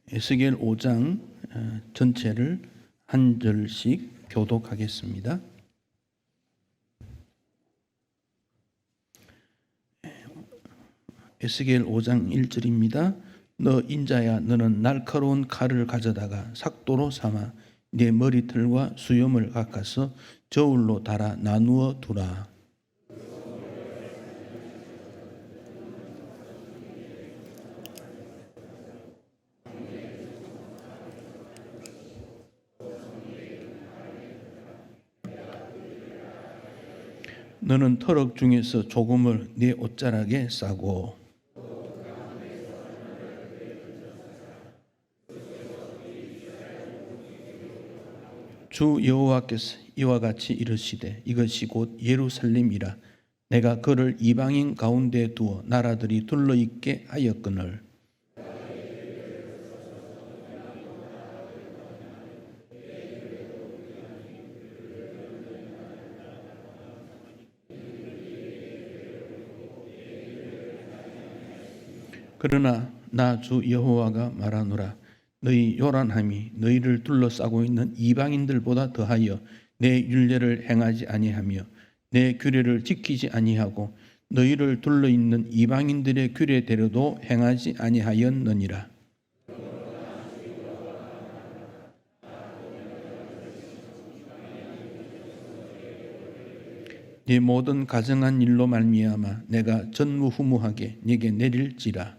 에스겔 5장 전체를 한 절씩 교독하겠습니다. 에스겔 5장 1절입니다. 너 인자야, 너는 날카로운 칼을 가져다가 삭도로 삼아 네 머리털과 수염을 깎아서 저울로 달아 나누어 두라. 너는 터럭 중에서 조금을 네 옷자락에 싸고 주 여호와께서 이와 같이 이르시되 이것이 곧 예루살렘이라. 내가 그를 이방인 가운데 두어 나라들이 둘러있게 하였거늘 그러나 나 주 여호와가 말하노라. 너희 요란함이 너희를 둘러싸고 있는 이방인들보다 더하여 내 율례를 행하지 아니하며 내 규례를 지키지 아니하고 너희를 둘러있는 이방인들의 규례대로도 행하지 아니하였느니라. 네 모든 가정한 일로 말미암아 내가 전무후무하게 네게 내릴지라.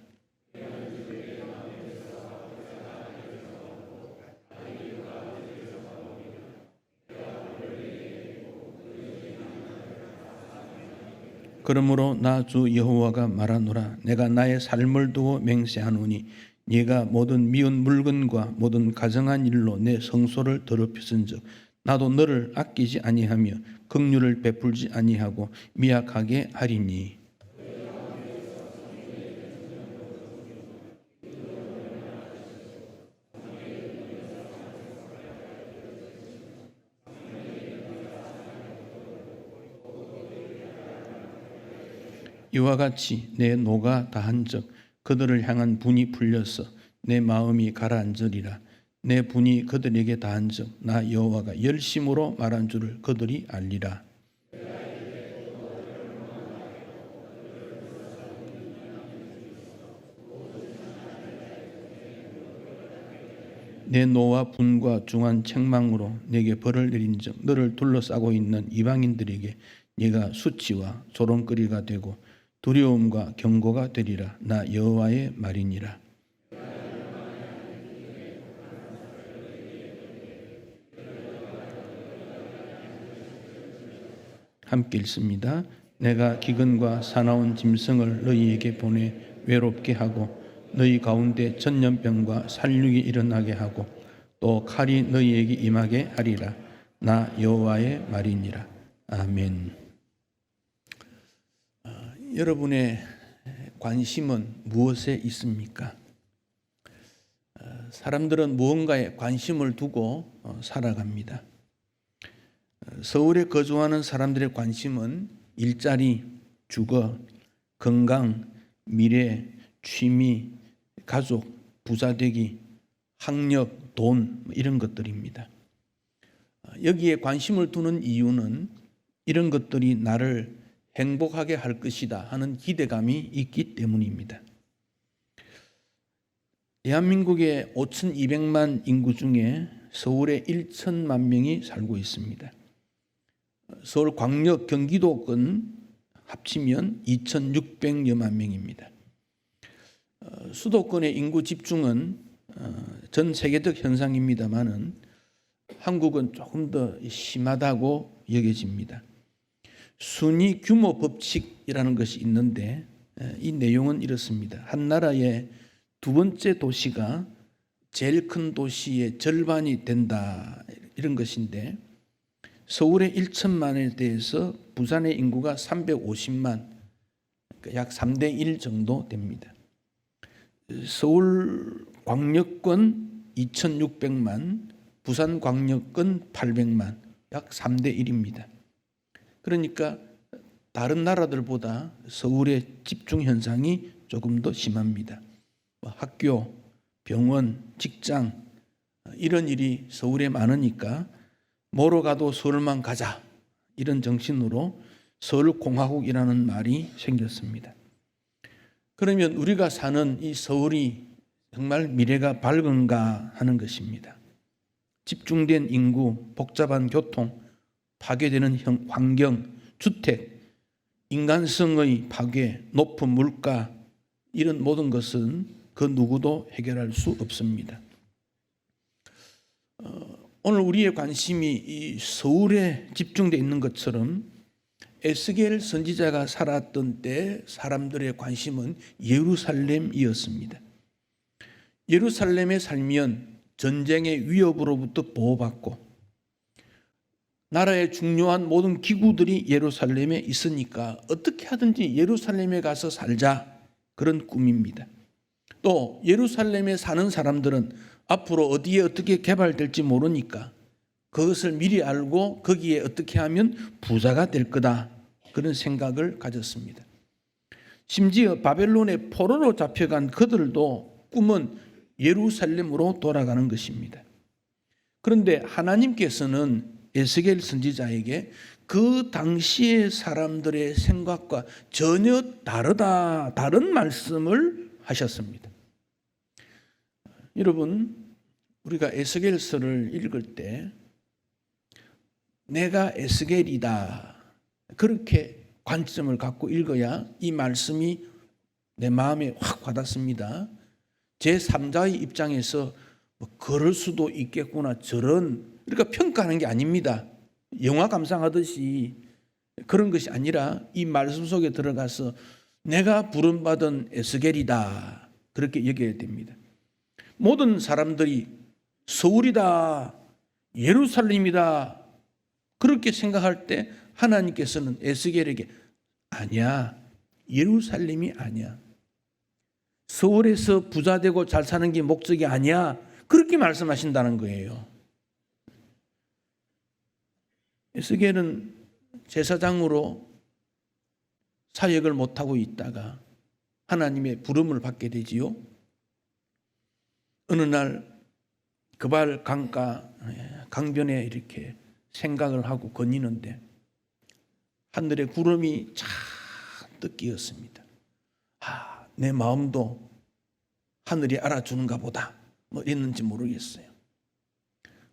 그러므로 나 주 여호와가 말하노라. 내가 나의 삶을 두고 맹세하노니 네가 모든 미운 물건과 모든 가정한 일로 내 성소를 더럽혔은즉 나도 너를 아끼지 아니하며 긍휼을 베풀지 아니하고 미약하게 하리니. 이와 같이 내 노가 다한즉 그들을 향한 분이 풀려서 내 마음이 가라앉으리라. 내 분이 그들에게 다한즉 나 여호와가 열심으로 말한 줄을 그들이 알리라. 내 노와 분과 중한 책망으로 내게 벌을 내린즉 너를 둘러싸고 있는 이방인들에게 네가 수치와 조롱거리가 되고 두려움과 경고가 되리라. 나 여호와의 말이니라. 함께 읽습니다. 내가 기근과 사나운 짐승을 너희에게 보내 외롭게 하고 너희 가운데 전염병과 살육이 일어나게 하고 또 칼이 너희에게 임하게 하리라. 나 여호와의 말이니라. 아멘. 여러분의 관심은 무엇에 있습니까? 사람들은 무언가에 관심을 두고 살아갑니다. 서울에 거주하는 사람들의 관심은 일자리, 주거, 건강, 미래, 취미, 가족, 부자되기, 학력, 돈 이런 것들입니다. 여기에 관심을 두는 이유는 이런 것들이 나를 행복하게 할 것이다 하는 기대감이 있기 때문입니다. 대한민국의 5,200만 인구 중에 서울에 1천만 명이 살고 있습니다. 서울 광역 경기도권 합치면 2,600여만 명입니다. 수도권의 인구 집중은 전 세계적 현상입니다만은 한국은 조금 더 심하다고 여겨집니다. 순위 규모 법칙이라는 것이 있는데 이 내용은 이렇습니다. 한 나라의 두 번째 도시가 제일 큰 도시의 절반이 된다 이런 것인데 서울의 1천만에 대해서 부산의 인구가 350만, 약 3대 1 정도 됩니다. 서울 광역권 2,600만, 부산 광역권 800만, 약 3대 1입니다. 그러니까 다른 나라들보다 서울의 집중 현상이 조금 더 심합니다. 학교, 병원, 직장 이런 일이 서울에 많으니까 뭐로 가도 서울만 가자 이런 정신으로 서울공화국이라는 말이 생겼습니다. 그러면 우리가 사는 이 서울이 정말 미래가 밝은가 하는 것입니다. 집중된 인구, 복잡한 교통, 파괴되는 환경, 주택, 인간성의 파괴, 높은 물가 이런 모든 것은 그 누구도 해결할 수 없습니다. 오늘 우리의 관심이 이 서울에 집중되어 있는 것처럼 에스겔 선지자가 살았던 때 사람들의 관심은 예루살렘이었습니다. 예루살렘에 살면 전쟁의 위협으로부터 보호받고 나라의 중요한 모든 기구들이 예루살렘에 있으니까 어떻게 하든지 예루살렘에 가서 살자 그런 꿈입니다. 또 예루살렘에 사는 사람들은 앞으로 어디에 어떻게 개발될지 모르니까 그것을 미리 알고 거기에 어떻게 하면 부자가 될 거다 그런 생각을 가졌습니다. 심지어 바벨론의 포로로 잡혀간 그들도 꿈은 예루살렘으로 돌아가는 것입니다. 그런데 하나님께서는 에스겔 선지자에게 그 당시의 사람들의 생각과 전혀 다른 말씀을 하셨습니다. 여러분, 우리가 에스겔서를 읽을 때 내가 에스겔이다 그렇게 관점을 갖고 읽어야 이 말씀이 내 마음에 확 와닿습니다. 제3자의 입장에서 그럴 수도 있겠구나 저런 그러니까 평가하는 게 아닙니다. 영화 감상하듯이 그런 것이 아니라 이 말씀 속에 들어가서 내가 부름받은 에스겔이다 그렇게 여겨야 됩니다. 모든 사람들이 서울이다 예루살렘이다 그렇게 생각할 때 하나님께서는 에스겔에게 아니야 예루살렘이 아니야 서울에서 부자 되고 잘 사는 게 목적이 아니야 그렇게 말씀하신다는 거예요. 에스겔은 제사장으로 사역을 못하고 있다가 하나님의 부름을 받게 되지요. 어느 날 그발 강가 강변에 이렇게 생각을 하고 거니는데 하늘에 구름이 잔뜩 끼었습니다. 내 마음도 하늘이 알아주는가 보다 뭐 이랬는지 모르겠어요.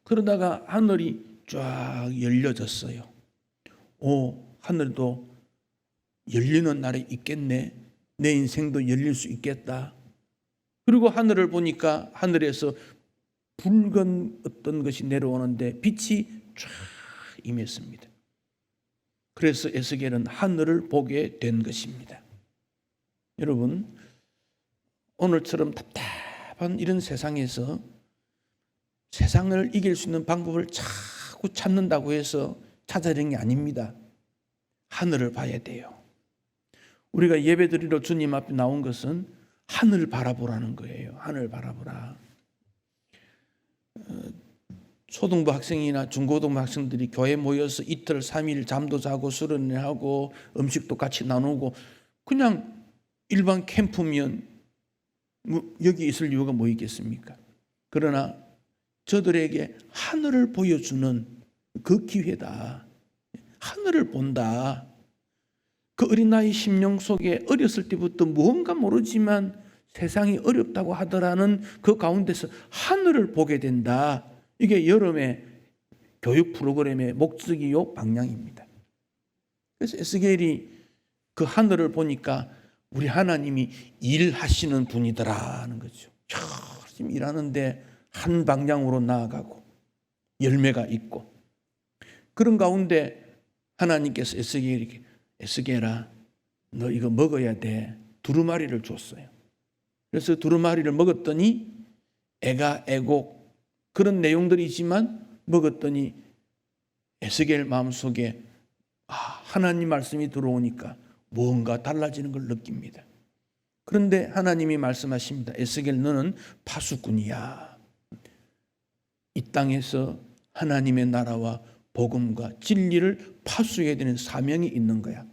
그러다가 하늘이 쫙 열려졌어요. 하늘도 열리는 날이 있겠네. 내 인생도 열릴 수 있겠다. 그리고 하늘을 보니까 하늘에서 붉은 어떤 것이 내려오는데 빛이 쫙 임했습니다. 그래서 에스겔은 하늘을 보게 된 것입니다. 여러분, 오늘처럼 답답한 이런 세상에서 세상을 이길 수 있는 방법을 자꾸 찾는다고 해서 찾아내는 게 아닙니다. 하늘을 봐야 돼요. 우리가 예배드리러 주님 앞에 나온 것은 하늘 바라보라는 거예요. 하늘 바라보라. 초등부 학생이나 중고등부 학생들이 교회 모여서 이틀 3일 잠도 자고 수련회 하고 음식도 같이 나누고 그냥 일반 캠프면 여기 있을 이유가 뭐 있겠습니까? 그러나 저들에게 하늘을 보여주는 그 기회다. 하늘을 본다. 그 어린 나이 심령 속에 어렸을 때부터 무언가 모르지만 세상이 어렵다고 하더라는 그 가운데서 하늘을 보게 된다. 이게 여름의 교육 프로그램의 목적이요 방향입니다. 그래서 에스겔이 그 하늘을 보니까 우리 하나님이 일하시는 분이더라는 거죠. 열심히 일하는데 한 방향으로 나아가고 열매가 있고 그런 가운데 하나님께서 에스겔에게 에스겔아 너 이거 먹어야 돼. 두루마리를 줬어요. 그래서 두루마리를 먹었더니 애가 애곡 그런 내용들이지만 먹었더니 에스겔 마음속에 하나님 말씀이 들어오니까 무언가 달라지는 걸 느낍니다. 그런데 하나님이 말씀하십니다. 에스겔 너는 파수꾼이야. 이 땅에서 하나님의 나라와 복음과 진리를 파수해야 되는 사명이 있는 거야.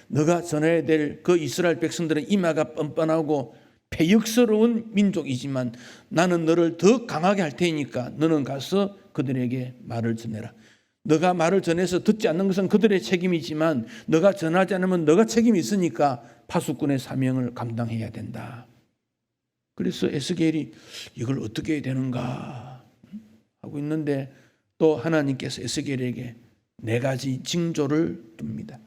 너가 전해야 될 그 이스라엘 백성들의 이마가 뻔뻔하고 패역스러운 민족이지만 나는 너를 더 강하게 할 테니까 너는 가서 그들에게 말을 전해라. 너가 말을 전해서 듣지 않는 것은 그들의 책임이지만 너가 전하지 않으면 너가 책임이 있으니까 파수꾼의 사명을 감당해야 된다. 그래서 에스겔이 이걸 어떻게 해야 되는가 하고 있는데 또 하나님께서 에스겔에게 4가지 징조를 둡니다.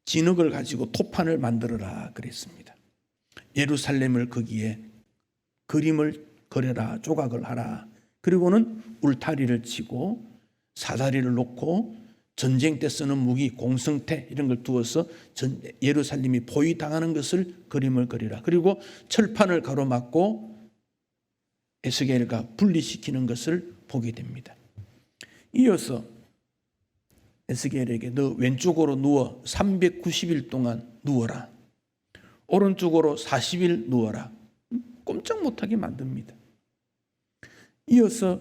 진흙을 가지고 토판을 만들어라 그랬습니다. 예루살렘을 거기에 그림을 그려라, 조각을 하라. 그리고는 울타리를 치고 사다리를 놓고 전쟁 때 쓰는 무기, 공성태 이런 걸 두어서 예루살렘이 포위당하는 것을 그림을 그리라. 그리고 철판을 가로막고 에스겔과 분리시키는 것을 보게 됩니다. 이어서 에스겔에게 너 왼쪽으로 누워 390일 동안 누워라. 오른쪽으로 40일 누워라. 꼼짝 못하게 만듭니다. 이어서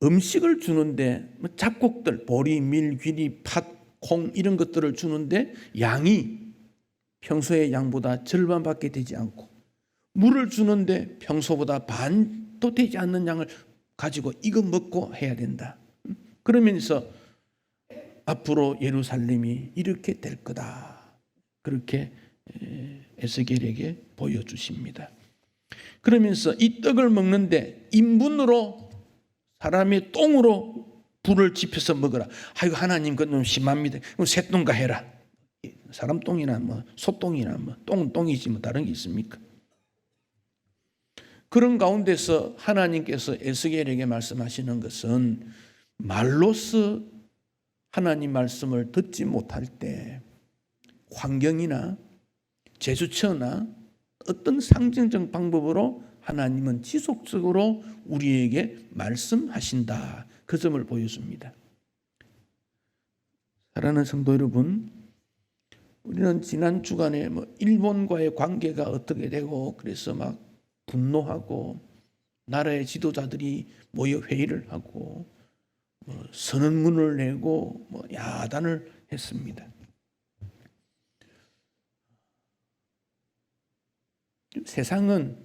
음식을 주는데 잡곡들, 보리, 밀, 귀리, 팥, 콩 이런 것들을 주는데 양이 평소의 양보다 절반밖에 되지 않고 물을 주는데 평소보다 반도 되지 않는 양을 가지고 이거 먹고 해야 된다. 그러면서 앞으로 예루살렘이 이렇게 될 거다. 그렇게 에스겔에게 보여주십니다. 그러면서 이 떡을 먹는데 인분으로 사람의 똥으로 불을 지펴서 먹어라. 아이고 하나님 그건 좀 심합니다. 그럼 새똥가 해라. 사람 똥이나 뭐 소똥이나 뭐 똥은 똥이지 뭐 다른 게 있습니까? 그런 가운데서 하나님께서 에스겔에게 말씀하시는 것은 말로서 하나님 말씀을 듣지 못할 때 환경이나 제수처나 어떤 상징적 방법으로 하나님은 지속적으로 우리에게 말씀하신다. 그 점을 보여줍니다. 사랑하는 성도 여러분, 우리는 지난 주간에 일본과의 관계가 어떻게 되고 그래서 막 분노하고 나라의 지도자들이 모여 회의를 하고 선언문을 내고 야단을 했습니다. 세상은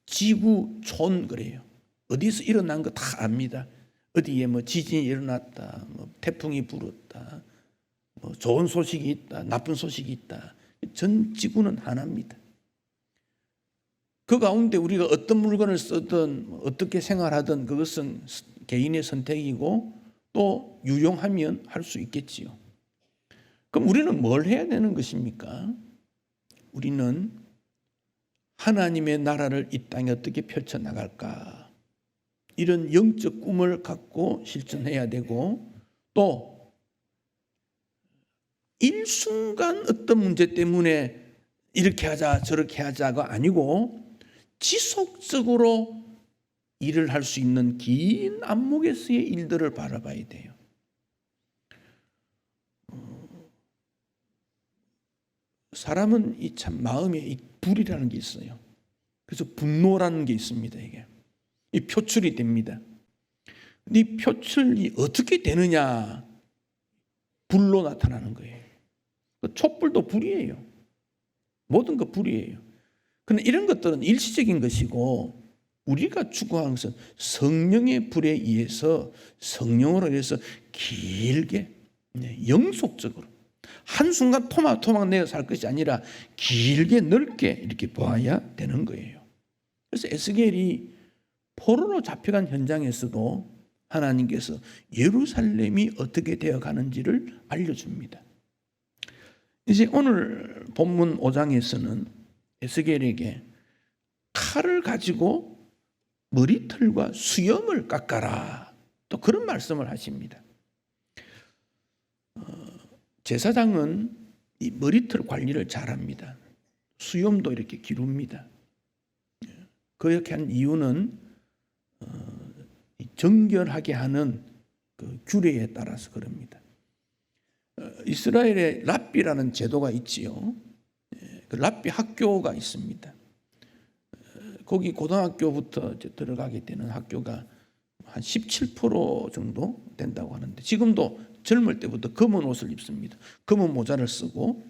지구촌 그래요. 어디서 일어난 거 다 압니다. 어디에 지진이 일어났다, 태풍이 불었다, 좋은 소식이 있다, 나쁜 소식이 있다. 전 지구는 하나입니다. 그 가운데 우리가 어떤 물건을 쓰든 어떻게 생활하든 그것은 개인의 선택이고 또 유용하면 할 수 있겠지요. 그럼 우리는 뭘 해야 되는 것입니까? 우리는 하나님의 나라를 이 땅에 어떻게 펼쳐나갈까? 이런 영적 꿈을 갖고 실천해야 되고 또 일순간 어떤 문제 때문에 이렇게 하자 저렇게 하자가 아니고 지속적으로 일을 할 수 있는 긴 안목에서의 일들을 바라봐야 돼요. 사람은 이 참 마음에 이 불이라는 게 있어요. 그래서 분노라는 게 있습니다. 이게 이 표출이 됩니다. 이 표출이 어떻게 되느냐? 불로 나타나는 거예요. 촛불도 불이에요. 모든 것 불이에요. 그런데 이런 것들은 일시적인 것이고 우리가 추구하는 것은 성령의 불에 의해서 성령으로 인해서 길게 영속적으로 한순간 토막토막 내어 살 것이 아니라 길게 넓게 이렇게 보아야 되는 거예요. 그래서 에스겔이 포로로 잡혀간 현장에서도 하나님께서 예루살렘이 어떻게 되어 가는지를 알려줍니다. 이제 오늘 본문 5장에서는 에스겔에게 칼을 가지고 머리털과 수염을 깎아라. 또 그런 말씀을 하십니다. 제사장은 이 머리털 관리를 잘합니다. 수염도 이렇게 기릅니다. 그렇게 한 이유는 정결하게 하는 그 규례에 따라서 그럽니다. 이스라엘에 랍비라는 제도가 있지요. 그 랍비 학교가 있습니다. 거기 고등학교부터 들어가게 되는 학교가 한 17% 정도 된다고 하는데 지금도 젊을 때부터 검은 옷을 입습니다. 검은 모자를 쓰고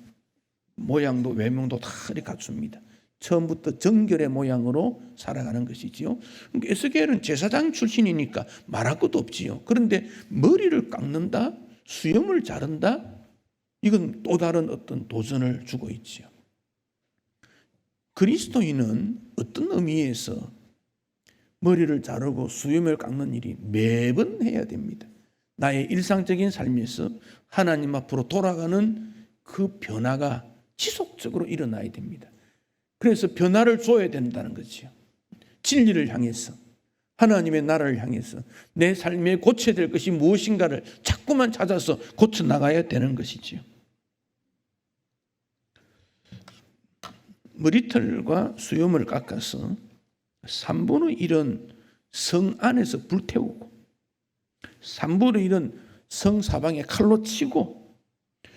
모양도 외모도 다 이렇게 갖춥니다. 처음부터 정결의 모양으로 살아가는 것이지요. 그러니까 에스겔은 제사장 출신이니까 말할 것도 없지요. 그런데 머리를 깎는다, 수염을 자른다, 이건 또 다른 어떤 도전을 주고 있지요. 그리스도인은 어떤 의미에서 머리를 자르고 수염을 깎는 일이 매번 해야 됩니다. 나의 일상적인 삶에서 하나님 앞으로 돌아가는 그 변화가 지속적으로 일어나야 됩니다. 그래서 변화를 줘야 된다는 거죠. 진리를 향해서, 하나님의 나라를 향해서 내 삶에 고쳐야 될 것이 무엇인가를 자꾸만 찾아서 고쳐 나가야 되는 것이지요. 머리털과 수염을 깎아서 3분의 1은 성 안에서 불태우고 3분의 1은 성 사방에 칼로 치고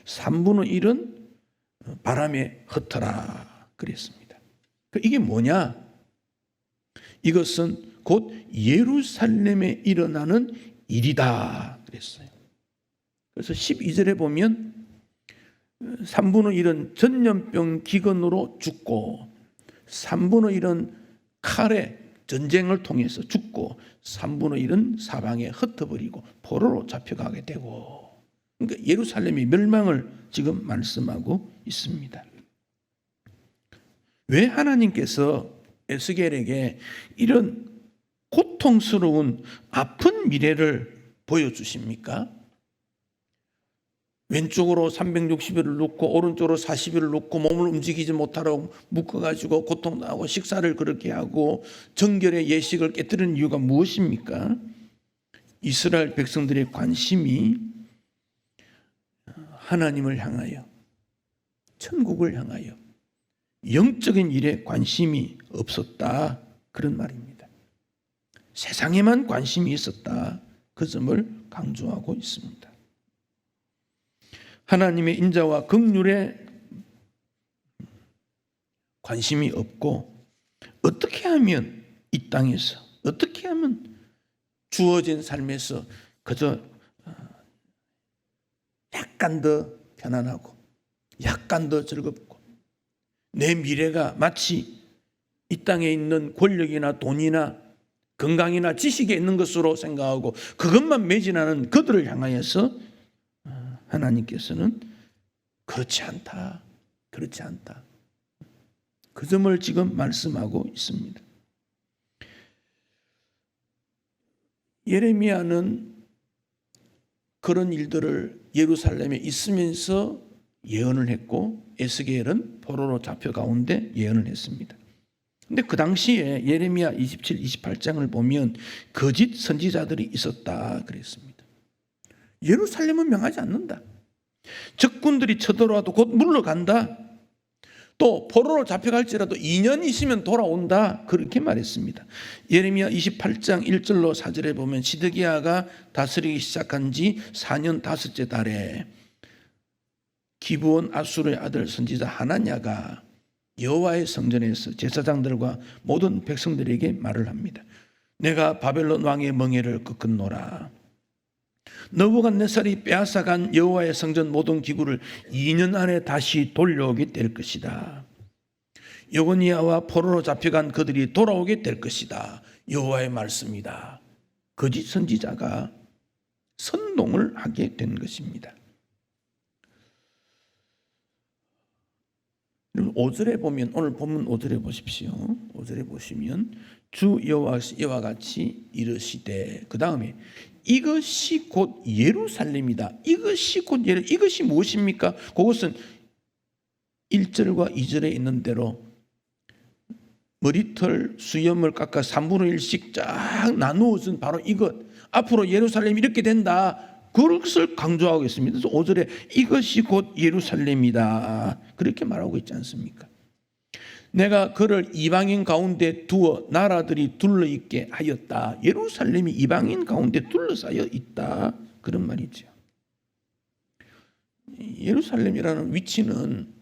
3분의 1은 바람에 흩어라 그랬습니다. 이게 뭐냐? 이것은 곧 예루살렘에 일어나는 일이다 그랬어요. 그래서 12절에 보면 3분의 1은 전염병 기근으로 죽고 3분의 1은 칼에 전쟁을 통해서 죽고 3분의 1은 사방에 흩어버리고 포로로 잡혀가게 되고, 그러니까 예루살렘의 멸망을 지금 말씀하고 있습니다. 왜 하나님께서 에스겔에게 이런 고통스러운 아픈 미래를 보여주십니까? 왼쪽으로 360일을 놓고 오른쪽으로 40일을 놓고 몸을 움직이지 못하도록 묶어가지고 고통나고 식사를 그렇게 하고 정결의 예식을 깨뜨리는 이유가 무엇입니까? 이스라엘 백성들의 관심이 하나님을 향하여, 천국을 향하여 영적인 일에 관심이 없었다, 그런 말입니다. 세상에만 관심이 있었다, 그 점을 강조하고 있습니다. 하나님의 인자와 긍휼에 관심이 없고, 어떻게 하면 이 땅에서, 어떻게 하면 주어진 삶에서 그저 약간 더 편안하고 약간 더 즐겁고 내 미래가 마치 이 땅에 있는 권력이나 돈이나 건강이나 지식에 있는 것으로 생각하고 그것만 매진하는 그들을 향하여서 하나님께서는 그렇지 않다, 그렇지 않다, 그 점을 지금 말씀하고 있습니다. 예레미야는 그런 일들을 예루살렘에 있으면서 예언을 했고, 에스겔은 포로로 잡혀 가운데 예언을 했습니다. 근데 그 당시에 예레미야 27, 28장을 보면 거짓 선지자들이 있었다 그랬습니다. 예루살렘은 명하지 않는다. 적군들이 쳐들어와도 곧 물러간다. 또 포로로 잡혀갈지라도 2년 있으면 돌아온다, 그렇게 말했습니다. 예레미야 28장 1절로 4절에 보면 시드기야가 다스리기 시작한 지 4년 5째 달에 기브온 아수르의 아들 선지자 하나냐가 여호와의 성전에서 제사장들과 모든 백성들에게 말을 합니다. 내가 바벨론 왕의 멍에를 꺾었노라. 느부갓네살이 빼앗아간 여호와의 성전 모든 기구를 2년 안에 다시 돌려오게 될 것이다. 여고니아와 포로로 잡혀간 그들이 돌아오게 될 것이다. 여호와의 말씀이다. 거짓 선지자가 선동을 하게 된 것입니다. 5절에 보면, 오늘 본문 5절에 보십시오. 5절에 보시면 주 여호와께서 이와 같이 이르시되, 그 다음에 이것이 곧 예루살렘이다. 이것이 곧 이것이 무엇입니까? 그것은 1절과 2절에 있는 대로 머리털 수염을 깎아 3분의 1씩 쫙 나누어진 바로 이것, 앞으로 예루살렘이 이렇게 된다, 그것을 강조하고 있습니다. 그래서 5절에 이것이 곧 예루살렘이다, 그렇게 말하고 있지 않습니까? 내가 그를 이방인 가운데 두어 나라들이 둘러있게 하였다. 예루살렘이 이방인 가운데 둘러싸여 있다, 그런 말이죠. 예루살렘이라는 위치는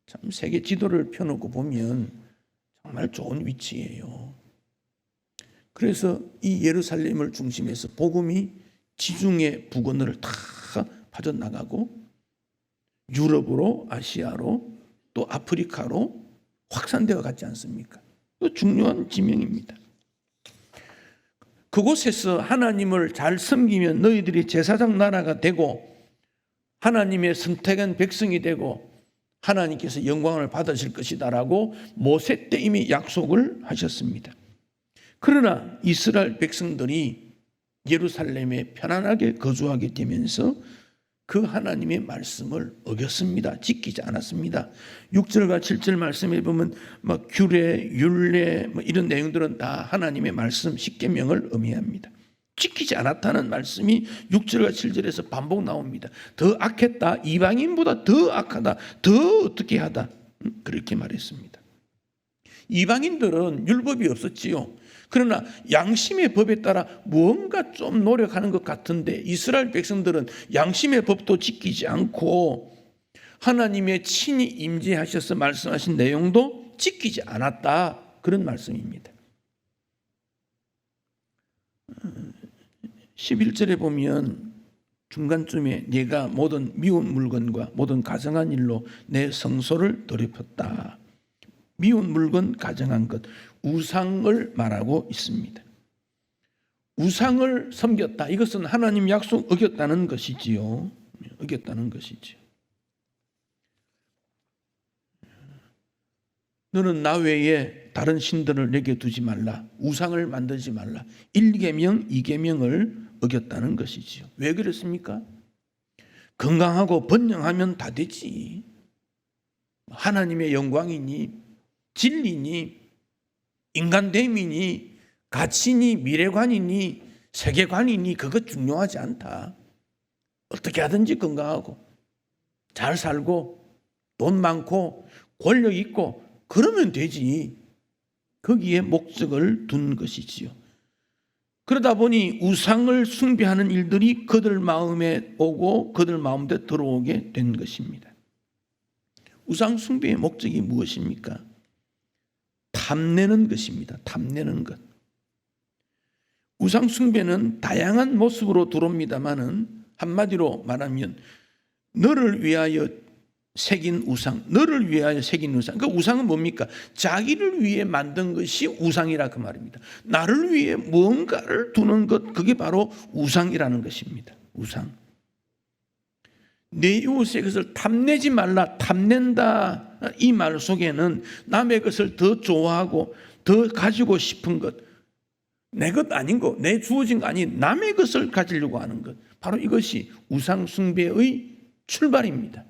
참 세계 지도를 펴놓고 보면 정말 좋은 위치예요. 그래서 이 예루살렘을 중심해서 복음이 지중해 북언을 다 빠져나가고 유럽으로, 아시아로, 또 아프리카로 확산되어 갔지 않습니까? 또 중요한 지명입니다. 그곳에서 하나님을 잘 섬기면 너희들이 제사장 나라가 되고 하나님의 선택한 백성이 되고 하나님께서 영광을 받으실 것이다라고 모세 때 이미 약속을 하셨습니다. 그러나 이스라엘 백성들이 예루살렘에 편안하게 거주하게 되면서 그 하나님의 말씀을 어겼습니다. 지키지 않았습니다. 6절과 7절 말씀에 보면 규례, 율례 이런 내용들은 다 하나님의 말씀 십계명을 의미합니다. 지키지 않았다는 말씀이 6절과 7절에서 반복 나옵니다. 더 악했다, 이방인보다 더 악하다, 더 어떻게 하다, 그렇게 말했습니다. 이방인들은 율법이 없었지요. 그러나 양심의 법에 따라 무언가 좀 노력하는 것 같은데 이스라엘 백성들은 양심의 법도 지키지 않고 하나님의 친히 임재하셔서 말씀하신 내용도 지키지 않았다, 그런 말씀입니다. 11절에 보면 중간쯤에 네가 모든 미운 물건과 모든 가정한 일로 내 성소를 더럽혔다. 미운 물건, 가정한 것, 우상을 말하고 있습니다. 우상을 섬겼다. 이것은 하나님 약속 어겼다는 것이지요. 어겼다는 것이지요. 너는 나 외에 다른 신들을 내게 두지 말라. 우상을 만들지 말라. 1계명, 2계명을 어겼다는 것이지요. 왜 그랬습니까? 건강하고 번영하면 다 되지. 하나님의 영광이니 진리니 인간됨이니 가치니 미래관이니 세계관이니 그것 중요하지 않다. 어떻게 하든지 건강하고 잘 살고 돈 많고 권력 있고 그러면 되지. 거기에 목적을 둔 것이지요. 그러다 보니 우상을 숭배하는 일들이 그들 마음에 오고 그들 마음에 들어오게 된 것입니다. 우상 숭배의 목적이 무엇입니까? 탐내는 것입니다. 탐내는 것. 우상 숭배는 다양한 모습으로 들어옵니다마는 한마디로 말하면 너를 위하여 새긴 우상, 너를 위하여 새긴 우상. 그 우상은 뭡니까? 자기를 위해 만든 것이 우상이라 그 말입니다. 나를 위해 무언가를 두는 것, 그게 바로 우상이라는 것입니다. 우상. 내 이웃의 것을 탐내지 말라. 탐낸다. 이 말 속에는 남의 것을 더 좋아하고 더 가지고 싶은 것, 내 것 아닌 거, 내 주어진 거 아닌 남의 것을 가지려고 하는 것, 바로 이것이 우상 숭배의 출발입니다.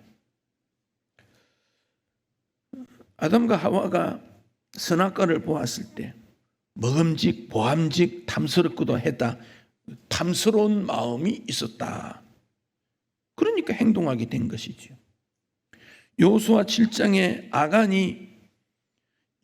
아담과 하와가 선악과를 보았을 때 먹음직, 보암직, 탐스럽고도 했다. 탐스러운 마음이 있었다. 그러니까 행동하게 된 것이죠. 여호수아 7장에 아간이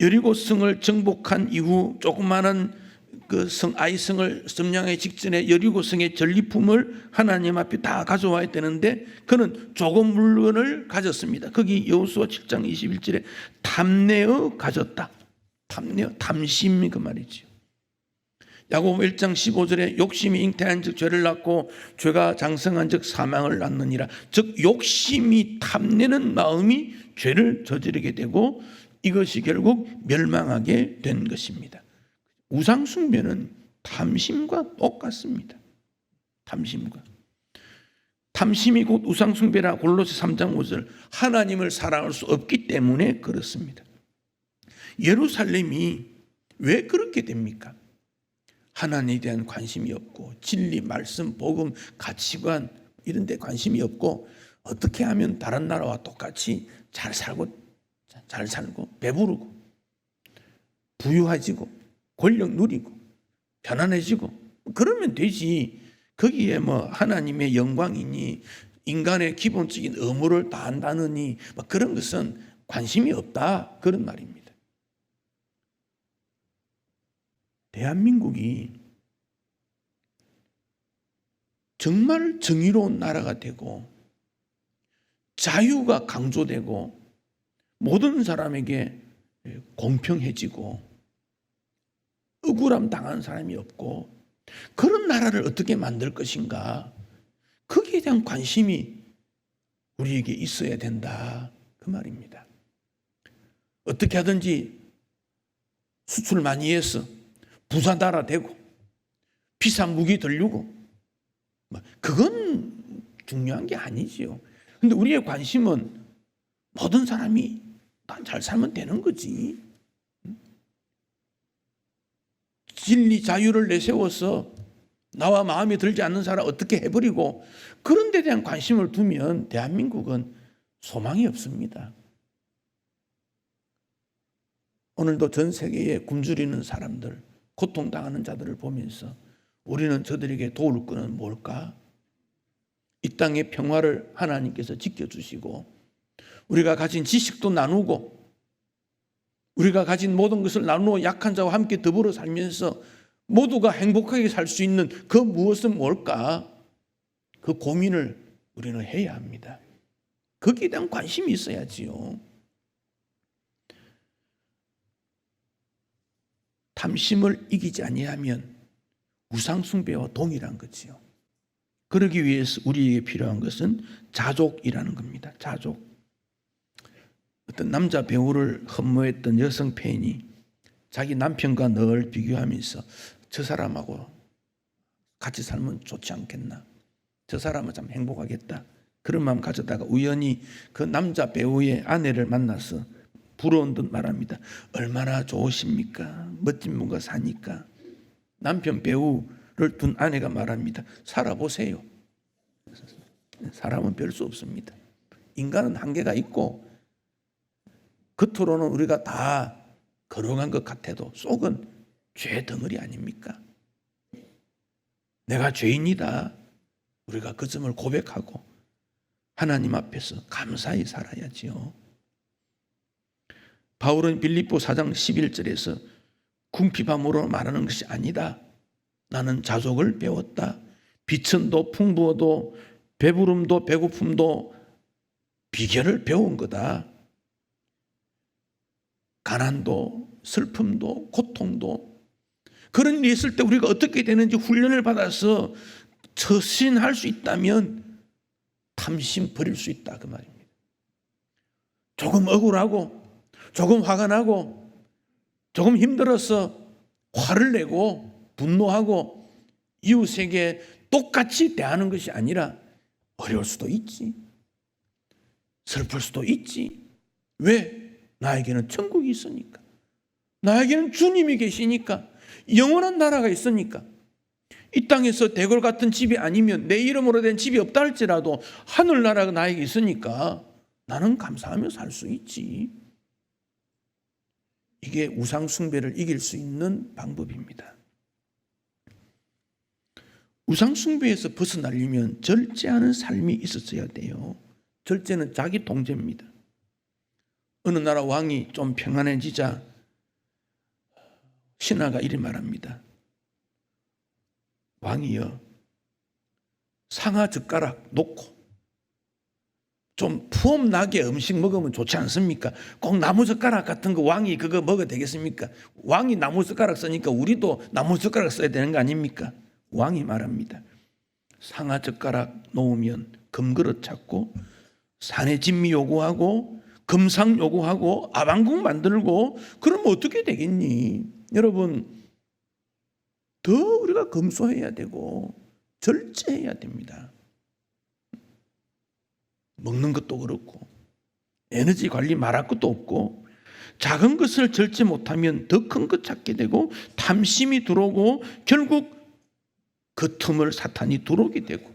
여리고성을 정복한 이후 조그마한 그 성 아이성을 점령하기 직전에 여리고성의 전리품을 하나님 앞에 다 가져와야 되는데 그는 조금 물건을 가졌습니다. 거기 여호수아 7장 21절에 탐내어 가졌다. 탐내어, 탐심 그 말이죠. 야고보 1장 15절에 욕심이 잉태한 즉 죄를 낳고 죄가 장성한 즉 사망을 낳느니라. 즉 욕심이 탐내는 마음이 죄를 저지르게 되고 이것이 결국 멸망하게 된 것입니다. 우상 숭배는 탐심과 똑같습니다. 탐심이 곧 우상 숭배라. 골로새 3장 5절. 하나님을 사랑할 수 없기 때문에 그렇습니다. 예루살렘이 왜 그렇게 됩니까? 하나님에 대한 관심이 없고 진리, 말씀, 복음, 가치관 이런 데 관심이 없고 어떻게 하면 다른 나라와 똑같이 잘 살고 배부르고 부유해지고 권력 누리고 편안해지고 그러면 되지. 거기에 하나님의 영광이니 인간의 기본적인 의무를 다한다느니 그런 것은 관심이 없다, 그런 말입니다. 대한민국이 정말 정의로운 나라가 되고 자유가 강조되고 모든 사람에게 공평해지고 억울함 당한 사람이 없고 그런 나라를 어떻게 만들 것인가, 거기에 대한 관심이 우리에게 있어야 된다, 그 말입니다. 어떻게 하든지 수출 많이 해서 부자 나라 되고 비싼 무기 들려고, 그건 중요한 게 아니지요. 근데 우리의 관심은 모든 사람이 다 잘 살면 되는 거지. 진리 자유를 내세워서 나와 마음에 들지 않는 사람 어떻게 해버리고, 그런 데 대한 관심을 두면 대한민국은 소망이 없습니다. 오늘도 전 세계에 굶주리는 사람들, 고통당하는 자들을 보면서 우리는 저들에게 도울 것은 뭘까? 이 땅의 평화를 하나님께서 지켜주시고, 우리가 가진 지식도 나누고, 우리가 가진 모든 것을 나누어 약한 자와 함께 더불어 살면서 모두가 행복하게 살 수 있는 그 무엇은 뭘까? 그 고민을 우리는 해야 합니다. 거기에 대한 관심이 있어야지요. 탐심을 이기지 아니하면 우상숭배와 동일한 거지요. 그러기 위해서 우리에게 필요한 것은 자족이라는 겁니다. 자족. 어떤 남자 배우를 흠모했던 여성 팬이 자기 남편과 늘 비교하면서 저 사람하고 같이 살면 좋지 않겠나, 저 사람은 참 행복하겠다, 그런 마음 가졌다가 우연히 그 남자 배우의 아내를 만나서 부러운 듯 말합니다. 얼마나 좋으십니까? 멋진 분과 사니까. 남편 배우를 둔 아내가 말합니다. 살아보세요. 사람은 별 수 없습니다. 인간은 한계가 있고, 겉으로는 우리가 다 거룩한 것 같아도 속은 죄 덩어리 아닙니까? 내가 죄인이다. 우리가 그 점을 고백하고 하나님 앞에서 감사히 살아야지요. 바울은 빌립보 4장 11절에서 궁핍함으로 말하는 것이 아니다. 나는 자족을 배웠다. 비천도 풍부어도 배부름도 배고픔도 비결을 배운 거다. 가난도 슬픔도 고통도, 그런 일이 있을 때 우리가 어떻게 되는지 훈련을 받아서 처신할 수 있다면 탐심 버릴 수 있다, 그 말입니다. 조금 억울하고 조금 화가 나고 조금 힘들어서 화를 내고 분노하고 이웃에게 똑같이 대하는 것이 아니라 어려울 수도 있지, 슬플 수도 있지. 왜? 나에게는 천국이 있으니까, 나에게는 주님이 계시니까, 영원한 나라가 있으니까. 이 땅에서 대궐 같은 집이 아니면, 내 이름으로 된 집이 없다 할지라도 하늘나라가 나에게 있으니까 나는 감사하며 살 수 있지. 이게 우상 숭배를 이길 수 있는 방법입니다. 우상 숭배에서 벗어나려면 절제하는 삶이 있었어야 돼요. 절제는 자기 통제입니다. 어느 나라 왕이 좀 평안해지자 신하가 이리 말합니다. 왕이여, 상하 젓가락 놓고 좀 푸엄나게 음식 먹으면 좋지 않습니까? 꼭 나무젓가락 같은 거 왕이 그거 먹어도 되겠습니까? 왕이 나무젓가락 쓰니까 우리도 나무젓가락 써야 되는 거 아닙니까? 왕이 말합니다. 상하젓가락 놓으면 금그릇 찾고 산의 진미 요구하고 금상 요구하고 아방궁 만들고 그러면 어떻게 되겠니? 여러분, 더 우리가 검소해야 되고 절제해야 됩니다. 먹는 것도 그렇고 에너지 관리 말할 것도 없고, 작은 것을 절제 못하면 더 큰 것 찾게 되고 탐심이 들어오고 결국 그 틈을 사탄이 들어오게 되고,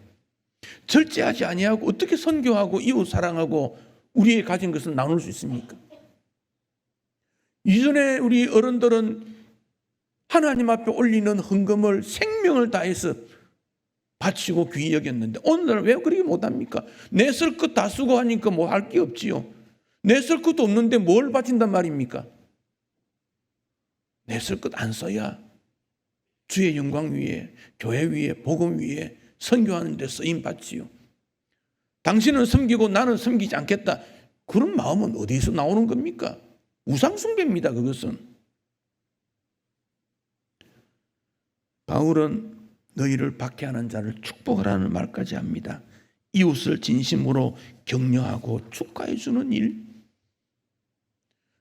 절제하지 아니하고 어떻게 선교하고 이웃 사랑하고 우리의 가진 것을 나눌 수 있습니까? 이전에 우리 어른들은 하나님 앞에 올리는 헌금을 생명을 다해서 바치고 귀히 여겼는데 오늘날 왜 그렇게 못합니까? 내 쓸 것 다 쓰고 하니까 뭐 할 게 없지요. 내 쓸 것도 없는데 뭘 바친단 말입니까? 내 쓸 것 안 써야 주의 영광 위에, 교회 위에, 복음 위에 선교하는 데 쓰임 받지요. 당신은 섬기고 나는 섬기지 않겠다, 그런 마음은 어디서 나오는 겁니까? 우상숭배입니다, 그것은. 바울은 너희를 박해하는 자를 축복하라는 말까지 합니다. 이웃을 진심으로 격려하고 축하해 주는 일.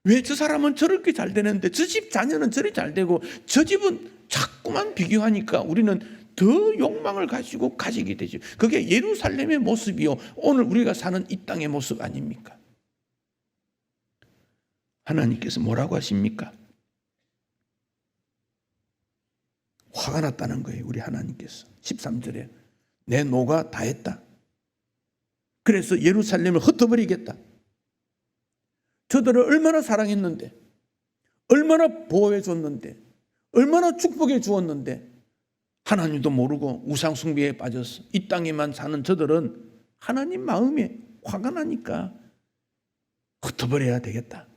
왜 저 사람은 저렇게 잘 되는데 저 집 자녀는 저리 잘 되고 저 집은 자꾸만 비교하니까 우리는 더 욕망을 가지게 되죠. 그게 예루살렘의 모습이요, 오늘 우리가 사는 이 땅의 모습 아닙니까? 하나님께서 뭐라고 하십니까? 화가 났다는 거예요. 우리 하나님께서 13절에 내 노가 다했다. 그래서 예루살렘을 흩어버리겠다. 저들을 얼마나 사랑했는데, 얼마나 보호해 줬는데, 얼마나 축복해 주었는데 하나님도 모르고 우상 숭배에 빠져서 이 땅에만 사는 저들은 하나님 마음에 화가 나니까 흩어버려야 되겠다.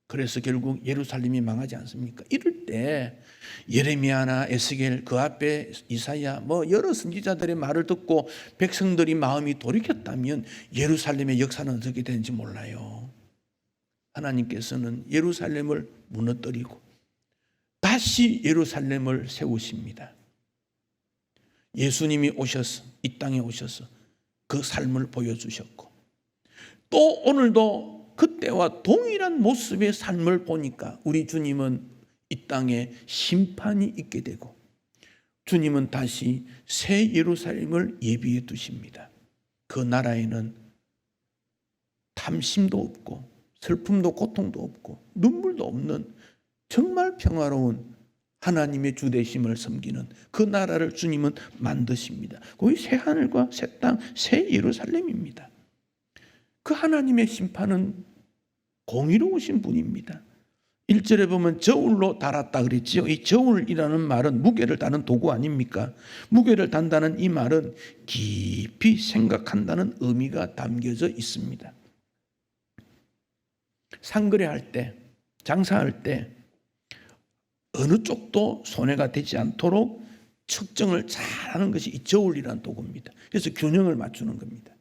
그래서 결국 예루살렘이 망하지 않습니까? 이럴 때 예레미야나 에스겔, 그 앞에 이사야, 여러 선지자들의 말을 듣고 백성들이 마음이 돌이켰다면 예루살렘의 역사는 어떻게 되는지 몰라요. 하나님께서는 예루살렘을 무너뜨리고 다시 예루살렘을 세우십니다. 예수님이 오셔서 이 땅에 오셔서 그 삶을 보여주셨고, 또 오늘도 그때와 동일한 모습의 삶을 보니까 우리 주님은 이 땅에 심판이 있게 되고 주님은 다시 새 예루살렘을 예비해 두십니다. 그 나라에는 탐심도 없고 슬픔도 고통도 없고 눈물도 없는 정말 평화로운 하나님의 주되심을 섬기는 그 나라를 주님은 만드십니다. 거기 새 하늘과 새 땅, 새 예루살렘입니다. 그 하나님의 심판은 공의로우신 분입니다. 1절에 보면 저울로 달았다 그랬지요. 이 저울이라는 말은 무게를 다는 도구 아닙니까? 무게를 단다는 이 말은 깊이 생각한다는 의미가 담겨져 있습니다. 상거래할 때, 장사할 때 어느 쪽도 손해가 되지 않도록 측정을 잘하는 것이 이 저울이라는 도구입니다. 그래서 균형을 맞추는 겁니다.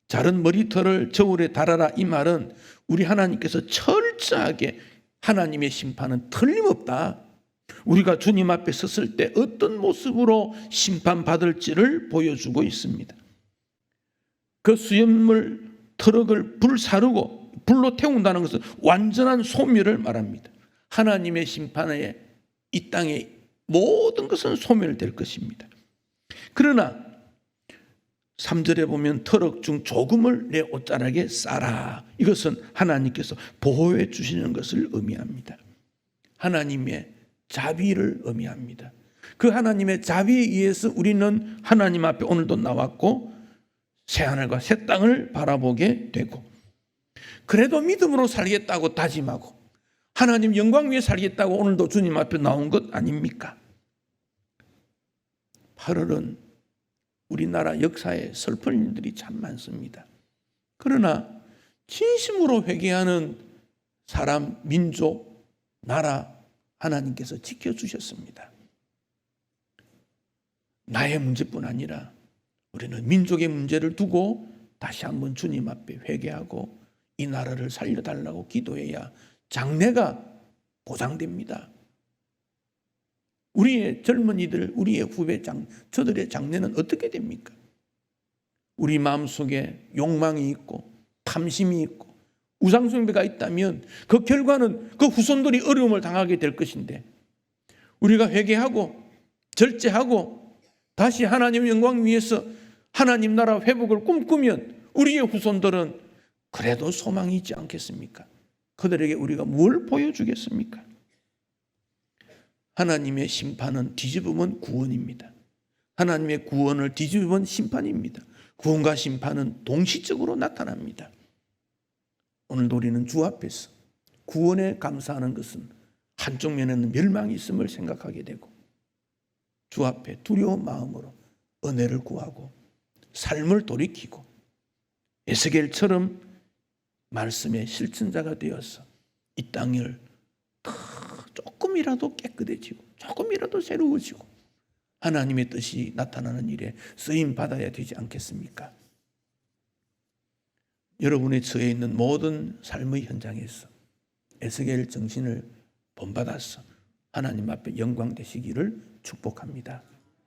자른 머리털을 저울에 달아라, 이 말은 우리 하나님께서 철저하게 하나님의 심판은 틀림없다, 우리가 주님 앞에 섰을 때 어떤 모습으로 심판받을지를 보여주고 있습니다. 그 수염물 트럭을 불사르고 불로 태운다는 것은 완전한 소멸을 말합니다. 하나님의 심판에 이 땅의 모든 것은 소멸될 것입니다. 그러나 3절에 보면 트럭 중 조금을 내 옷자락에 싸라, 이것은 하나님께서 보호해 주시는 것을 의미합니다. 하나님의 자비를 의미합니다. 그 하나님의 자비에 의해서 우리는 하나님 앞에 오늘도 나왔고 새하늘과 새 땅을 바라보게 되고, 그래도 믿음으로 살겠다고 다짐하고 하나님 영광 위에 살겠다고 오늘도 주님 앞에 나온 것 아닙니까? 8월은 우리나라 역사에 슬픈 일들이 참 많습니다. 그러나 진심으로 회개하는 사람, 민족, 나라 하나님께서 지켜주셨습니다. 나의 문제뿐 아니라 우리는 민족의 문제를 두고 다시 한번 주님 앞에 회개하고 이 나라를 살려달라고 기도해야 장래가 보장됩니다. 우리의 젊은이들, 우리의 후배 저들의 장래는 어떻게 됩니까? 우리 마음속에 욕망이 있고 탐심이 있고 우상숭배가 있다면 그 결과는 그 후손들이 어려움을 당하게 될 것인데, 우리가 회개하고 절제하고 다시 하나님의 영광 위해서 하나님 나라 회복을 꿈꾸면 우리의 후손들은 그래도 소망이 있지 않겠습니까? 그들에게 우리가 뭘 보여주겠습니까? 하나님의 심판은 뒤집으면 구원입니다. 하나님의 구원을 뒤집으면 심판입니다. 구원과 심판은 동시적으로 나타납니다. 오늘도 우리는 주 앞에서 구원에 감사하는 것은 한쪽 면에는 멸망이 있음을 생각하게 되고 주 앞에 두려운 마음으로 은혜를 구하고 삶을 돌이키고 에스겔처럼 말씀의 실천자가 되어서 이 땅을 조금이라도 깨끗해지고 조금이라도 새로워지고 하나님의 뜻이 나타나는 일에 쓰임 받아야 되지 않겠습니까? 여러분의 처해 있는 모든 삶의 현장에서 에스겔 정신을 본받아서 하나님 앞에 영광 되시기를 축복합니다.